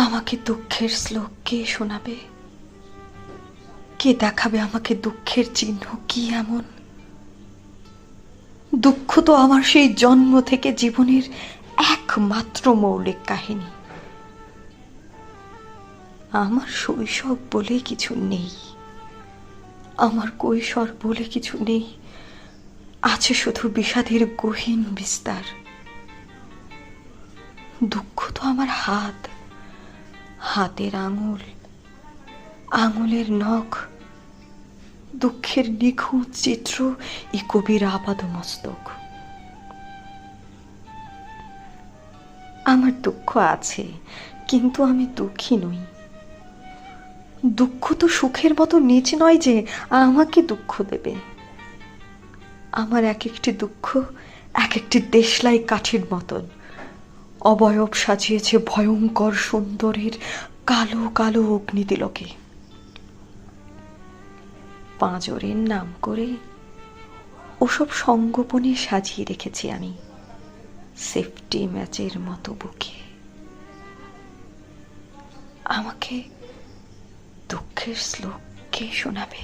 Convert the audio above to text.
আমাকে দুঃখের শ্লোক কে শোনাবে? কে দেখাবে আমাকে দুঃখের চিহ্ন কি এমন? দুঃখ তো আমার সেই জন্ম থেকে জীবনের একমাত্র মৌলিক কাহিনী। আমার শৈশব বলে কিছু নেই, আমার কৈশোর বলে কিছু নেই, আছে শুধু বিষাদের গহীন বিস্তার। দুঃখ তো আমার হাত, হাতের আঙুল, আঙুলের নখ, দুঃখের নিখুঁত চিত্র এ কবির আপাদমস্তক। আমার দুঃখ আছে, কিন্তু আমি দুঃখী নই। দুঃখ তো সুখের মতো নিচ নয় যে আমাকে দুঃখ দেবে। আমার এক একটি দুঃখ এক একটি দেশলাই কাঠির মতন, অবয়ব সাজিয়েছে ভয়ঙ্কর সুন্দরের কালো কালো অগ্নিতিলকে। পাঁজরের নাম করে ওসব সঙ্গোপনে সাজিয়ে রেখেছি আমি সেফটি ম্যাচের মতো বুকে। আমাকে দুঃখের শ্লোক কে শোনাবে?